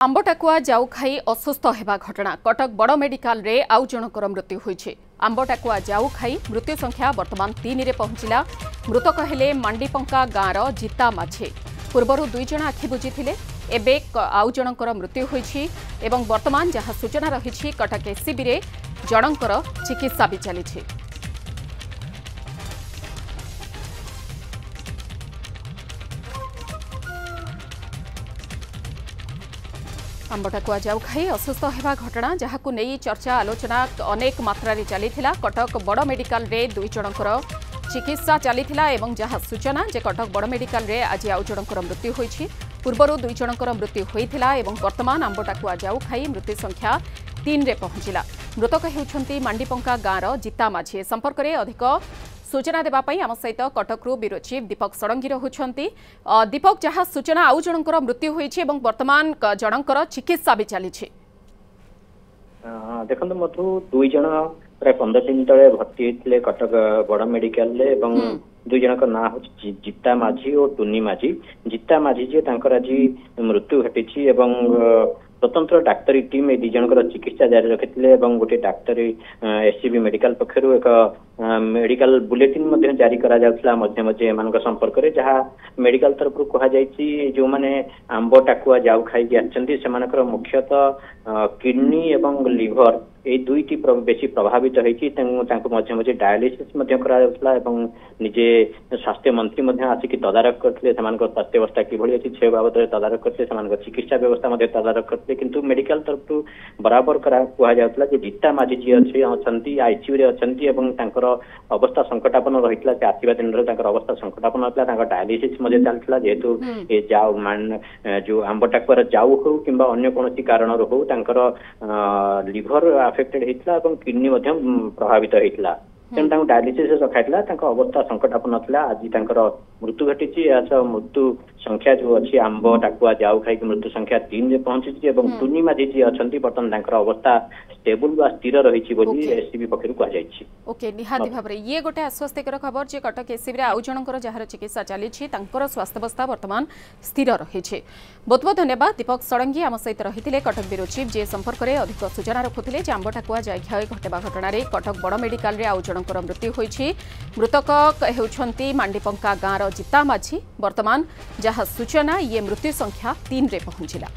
आंबटाकुआ जाऊ खाई असुस्थ होगा घटना कटक बड़ मेडिकल रे आउ जनकर मृत्यु होइछे। आंबटाकुआ जाऊ खाई मृत्यु संख्या वर्तमान 3 रे पहुंचिला। मृतक हेले मांडीपंका गाँवर जीता माझे। पूर्वर 2 जण आखि बुझिथिले, एबे आउ जनकर मृत्यु होइछि एवं वर्तमान जहाँ सूचना रही कटक एससीबी रे जनकर चिकित्सा भी चली। आंबटाकुआ जाऊ खाई असुस्थ होगा घटना जहाँ को नहीं चर्चा आलोचना अनेक मात्रा चली। कटक बड़ मेडिकल रे 2 जनकर चिकित्सा चली एवं जहाँ सूचना जे कटक बड़ मेडिकल रे आज आउ जनकर मृत्यु होइछि। पूर्वर 2 जनकर मृत्यु होइथिला एवं वर्तमान आंबटाकुआ जाऊ खाई मृत्यु संख्या 3 रे पहुंचिला। मृतक हेउछंती मांडीपंका गाँवर जीता माझे। संपर्क में अधिक सूचना देवाई आम सहित कटकरू ब्यूरो चीफ दीपक षडंगी रहुछंती। दीपक, जहाँ सूचना आउ जनकर मृत्यु होइछि एवं वर्तमान जनकर चिकित्सा भी चली। देखो मधु 2 जन प्राय 15 दिन तले भर्ती होते कटक बड़ मेडिकल रे 2 जनक ना हो जीता माझी और टुनी माझी। जीता माझी जी आज मृत्यु घटी एवं स्वतंत्र डाक्तरी टीम ए 2 जनकर चिकित्सा जारी रखिते। गोटे डाक्तरी एससीबी मेडिकल पक्षर एक मेडिकल बुलेटिन जारी करा जाउथला मध्य मध्य एमानक संपर्क में, जहाँ मेडिकल तरफ कहा जायछि जो माने आंबटाकुआ जाऊ खाई आछंती सेमानकर मुख्यतः किडनी एवं लिवर ए 2टी बेसी प्रभावित होइछि। मध्य मध्य डायलिसिस निजे स्वास्थ्य मंत्री आसिक तदारख करते स्वास्थ्य अवस्था किभली अच्छी से बाबद तदारख करते चिकित्सा व्यवस्था तदारख करते। किंतु मेडिकल तरफ बराबर कहुला जीता माझी जी अच्छी आईसीयू रे अच्छी अवस्था संकटापन रही से आसवा दिन अवस्था संकटापन होता। डायलिसिस चलता जेहेतु जो आंबटाकुआर जाऊ हो कि अन्य कौन कारण हो लिभर अफेक्टेड होता और किडनी प्रभावित होता। तेणु डायलिसिस रखाइला अवस्था संकटापन था। आज मृत्यु घटी। मृत्यु संख्या जो अच्छी आंबटाकुआ जाऊ खाई मृत्यु संख्या 3 रे पहुंची। टुनी माझी जी अच्छी बर्तमान अवस्था स्टेबल व स्थिर रही एससीबी पक्षर कहुई। ओके, निहाती भाव में ये गोटे आश्वस्तिकर खबर जे कटक एससीबी आउ जनकर जार चिकित्सा चली स्वास्थ्य अवस्था वर्तमान स्थिर रही। बहुत बहुत धन्यवाद दीपक षडंगी आम सहित रही कटक ब्यूरो चीफ जे संपर्क में अधिक सूचना रखुते। आंबटाकुआ जाई घटवा घटना कटक बड़ मेडिकल रे आउ जनकर मृत्यु होइछि। मृतक हेउछंती मांडीपंका गाँवर जीता माझी। वर्तमान जहाँ सूचना ये मृत्यु संख्या 3 रे पहुंचिला।